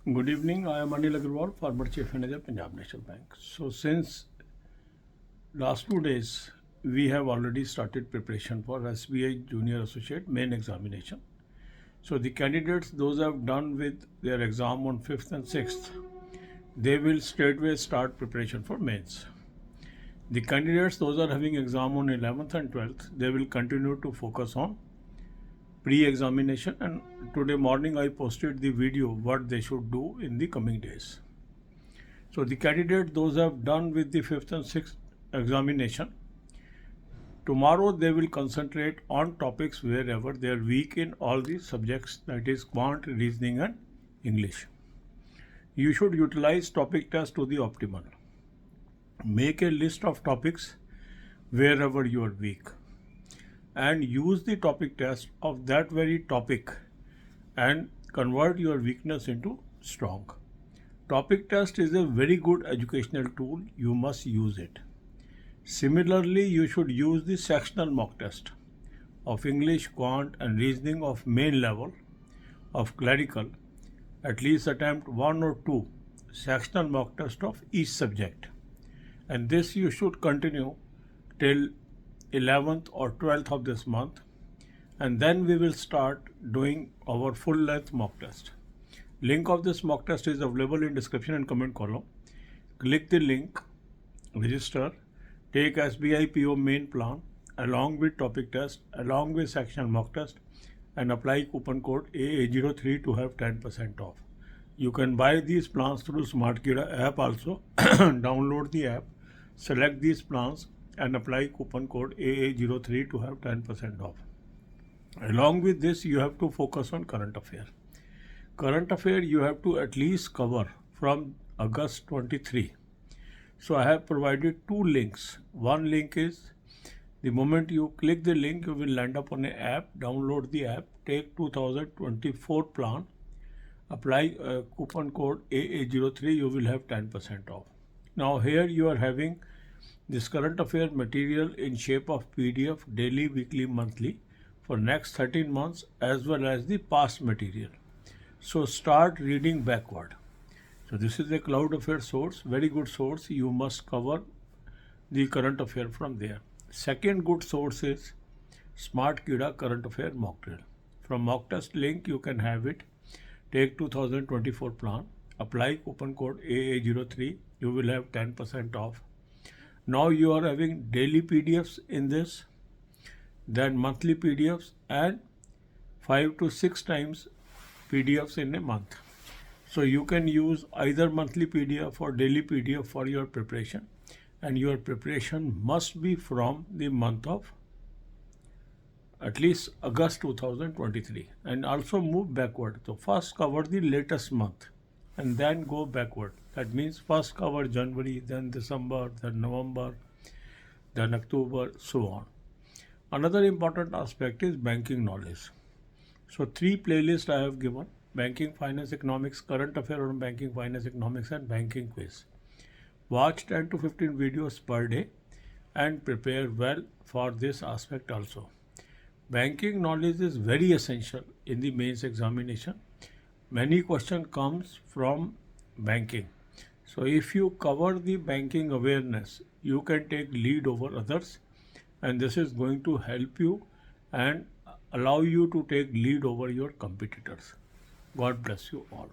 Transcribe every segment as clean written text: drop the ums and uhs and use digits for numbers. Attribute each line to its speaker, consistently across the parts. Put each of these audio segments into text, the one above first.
Speaker 1: Good evening. I am Anil Agarwal, former Chief Manager, Punjab National Bank. So, since last 2 days, we have already started preparation for SBI Junior Associate main examination. So, the candidates, those who have done with their exam on 5th and 6th, they will straightway start preparation for mains. The candidates, those are having exam on 11th and 12th, they will continue to focus on pre-examination, and today morning I posted the video what they should do in the coming days. So the candidate, those have done with the 5th and 6th examination, tomorrow they will concentrate on topics wherever they are weak in all the subjects, that is quant, reasoning and English. You should utilize topic test to the optimal. Make a list of topics wherever you are weak and use the topic test of that very topic and convert your weakness into strong. Topic test is a very good educational tool. You must use it. Similarly, you should use the sectional mock test of English, quant and reasoning of main level, of clerical. At least attempt 1 or 2 sectional mock test of each subject. And this you should continue till 11th or 12th of this month, and then we will start doing our full length mock test. Link of this mock test is available in description and comment column. Click the link, register, take SBI PO main plan along with topic test, along with sectional mock test, and apply coupon code AA03 to have 10% off. You can buy these plans through SmartKida app also. Download the app, select these plans and apply coupon code AA03 to have 10% off. Along with this, you have to focus on current affair. Current affair you have to at least cover from August 23. So I have provided 2 links. One link is, the moment you click the link, you will land up on an app. Download the app, take 2024 plan, apply coupon code AA03, you will have 10% off. Now here you are having this current affair material in shape of PDF, daily, weekly, monthly for next 13 months, as well as the past material. So start reading backward. So this is a cloud affair source, very good source. You must cover the current affair from there. Second good source is SmartKida current affair mock drill. From mock test link you can have it. Take 2024 plan, apply coupon code AA03, you will have 10% off. Now you are having daily PDFs in this, then monthly PDFs, and 5 to 6 times PDFs in a month. So you can use either monthly PDF or daily PDF for your preparation, and your preparation must be from the month of at least August 2023, and also move backward. So first cover the latest month and then go backward. That means first cover January, then December, then November, then October, so on. Another important aspect is banking knowledge. So 3 playlists I have given: banking, finance, economics, current affair on banking, finance, economics, and banking quiz. Watch 10 to 15 videos per day and prepare well for this aspect also. Banking knowledge is very essential in the mains examination. Many questions comes from banking. So if you cover the banking awareness, you can take lead over others, and this is going to help you and allow you to take lead over your competitors. God bless you all.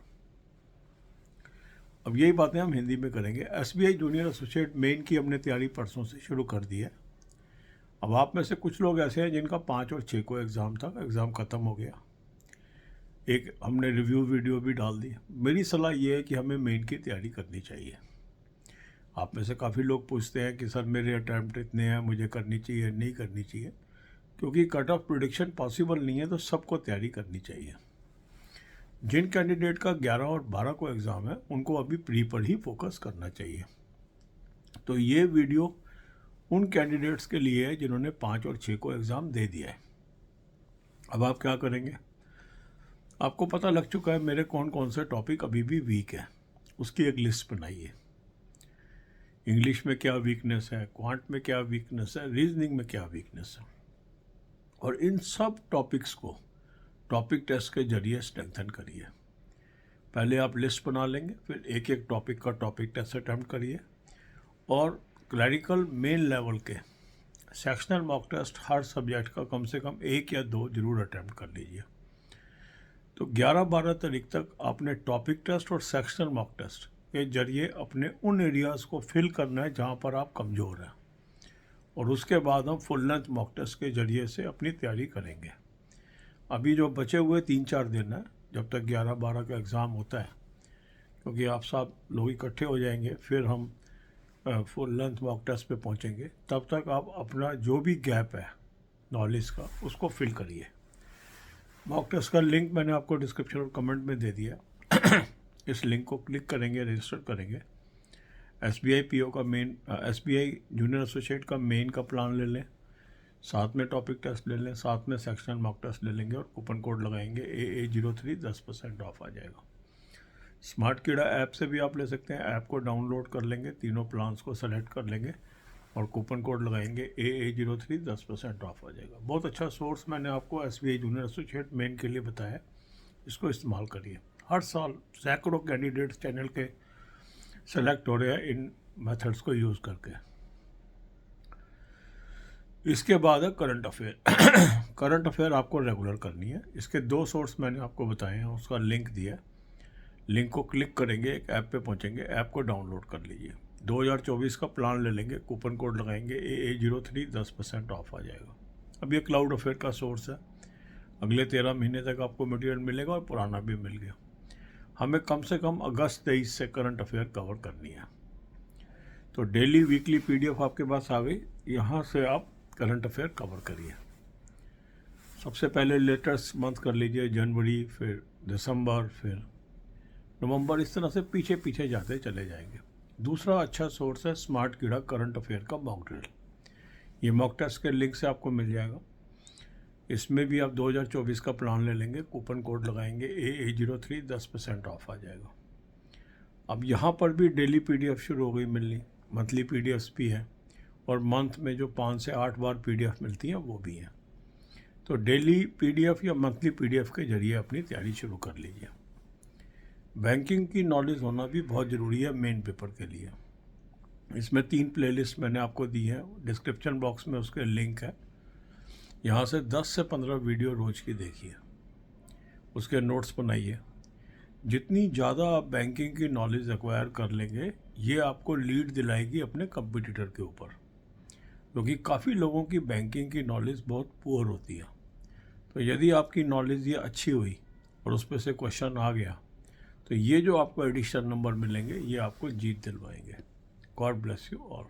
Speaker 1: अब यही बातें हम हिंदी में करेंगे। SBI junior associate main की हमने तैयारी परसों से शुरू कर दी है। अब आप में से कुछ लोग ऐसे हैं जिनका 5 और 6 को एग्ज़ाम था, एग्ज़ाम ख़त्म हो गया। एक हमने रिव्यू वीडियो भी डाल दी। मेरी सलाह ये है कि हमें मेन की तैयारी करनी चाहिए। आप में से काफ़ी लोग पूछते हैं कि सर मेरे अटैम्प्ट इतने हैं, मुझे करनी चाहिए नहीं करनी चाहिए, क्योंकि कट ऑफ प्रेडिक्शन पॉसिबल नहीं है, तो सबको तैयारी करनी चाहिए। जिन कैंडिडेट का 11 और 12 को एग्ज़ाम है, उनको अभी प्री पर ही फोकस करना चाहिए। तो ये वीडियो उन कैंडिडेट्स के लिए है जिन्होंने 5 और 6 को एग्ज़ाम दे दिया है। अब आप क्या करेंगे? आपको पता लग चुका है मेरे कौन कौन से टॉपिक अभी भी वीक है, उसकी एक लिस्ट बनाइए। इंग्लिश में क्या वीकनेस है, क्वांट में क्या वीकनेस है, रीजनिंग में क्या वीकनेस है, और इन सब टॉपिक्स को टॉपिक टेस्ट के जरिए स्ट्रेंथन करिए। पहले आप लिस्ट बना लेंगे, फिर एक एक टॉपिक का टॉपिक टेस्ट अटैम्प्ट करिए, और क्लरिकल मेन लेवल के सेक्शनल मॉक टेस्ट हर सब्जेक्ट का कम से कम 1 या 2 जरूर अटैम्प्ट कर लीजिए। तो 11-12 तारीख तक आपने टॉपिक टेस्ट और सेक्शनल मॉक टेस्ट के जरिए अपने उन एरियाज़ को फिल करना है जहाँ पर आप कमज़ोर हैं, और उसके बाद हम फुल लेंथ मॉक टेस्ट के जरिए से अपनी तैयारी करेंगे। अभी जो बचे हुए 3-4 दिन हैं जब तक 11-12 का एग्ज़ाम होता है, क्योंकि आप सब लोग इकट्ठे हो जाएंगे, फिर हम फुल लेंथ मॉक टेस्ट पे पहुंचेंगे, तब तक आप अपना जो भी गैप है नॉलेज का उसको फिल करिए। मॉक टेस्ट का लिंक मैंने आपको डिस्क्रिप्शन और कमेंट में दे दिया। इस लिंक को क्लिक करेंगे, रजिस्टर करेंगे। SBI PO का मेन, SBI जूनियर एसोसिएट का मेन का प्लान ले लें, साथ में टॉपिक टेस्ट ले लें, साथ में सेक्शनल मॉक टेस्ट ले लेंगे और कूपन कोड लगाएंगे AA03, 10% ऑफ आ जाएगा। स्मार्ट कीड़ा ऐप से भी आप ले सकते हैं, ऐप को डाउनलोड कर लेंगे, तीनों प्लान्स को सेलेक्ट कर लेंगे और कूपन कोड लगाएंगे AA03, 10% ऑफ आ जाएगा। बहुत अच्छा सोर्स मैंने आपको SBI जूनियर एसोसिएट मेन के लिए बताया, इसको इस्तेमाल करिए। हर साल सैकड़ों कैंडिडेट्स चैनल के सेलेक्ट हो रहे हैं इन मेथड्स को यूज़ करके। इसके बाद है करंट अफेयर। करंट अफेयर आपको रेगुलर करनी है। इसके 2 सोर्स मैंने आपको बताए हैं, उसका लिंक दिया है। लिंक को क्लिक करेंगे, एक ऐप पे पहुंचेंगे, ऐप को डाउनलोड कर लीजिए। 2024 का प्लान ले लेंगे, कूपन कोड लगाएंगे AA03, 10% ऑफ आ जाएगा। अब ये क्लाउड अफेयर का सोर्स है, अगले 13 महीने तक आपको मटेरियल मिलेगा और पुराना भी मिल गया। हमें कम से कम अगस्त 23 से करंट अफेयर कवर करनी है। तो डेली वीकली PDF आपके पास आ गई, यहाँ से आप करंट अफेयर कवर करिए। सबसे पहले लेटेस्ट मंथ कर लीजिए, जनवरी, फिर दिसंबर, फिर नवंबर, इस तरह से पीछे पीछे जाते चले जाएंगे। दूसरा अच्छा सोर्स है स्मार्ट कीड़ा करंट अफेयर का मॉक ड्रिल। ये मॉक टेस्ट के लिंक से आपको मिल जाएगा। इसमें भी आप 2024 का प्लान ले लेंगे, कूपन कोड लगाएंगे AA03, 10% ऑफ आ जाएगा। अब यहाँ पर भी डेली PDF शुरू हो गई मिलनी, मंथली PDFs भी है, और मंथ में जो 5 से 8 बार PDF मिलती हैं वो भी हैं। तो डेली PDF या मंथली PDF के जरिए अपनी तैयारी शुरू कर लीजिए। बैंकिंग की नॉलेज होना भी बहुत ज़रूरी है मेन पेपर के लिए। इसमें 3 प्लेलिस्ट मैंने आपको दी है, डिस्क्रिप्शन बॉक्स में उसके लिंक है। यहाँ से 10 से 15 वीडियो रोज़ की देखिए, उसके नोट्स बनाइए। जितनी ज़्यादा आप बैंकिंग की नॉलेज एक्वायर कर लेंगे, ये आपको लीड दिलाएगी अपने कंपटीटर के ऊपर, क्योंकि काफ़ी लोगों की बैंकिंग की नॉलेज बहुत पुअर होती है। तो यदि आपकी नॉलेज ये अच्छी हुई और उस पर से क्वेश्चन आ गया, तो ये जो आपको एडिशनल नंबर मिलेंगे ये आपको जीत दिलवाएंगे। God bless you all.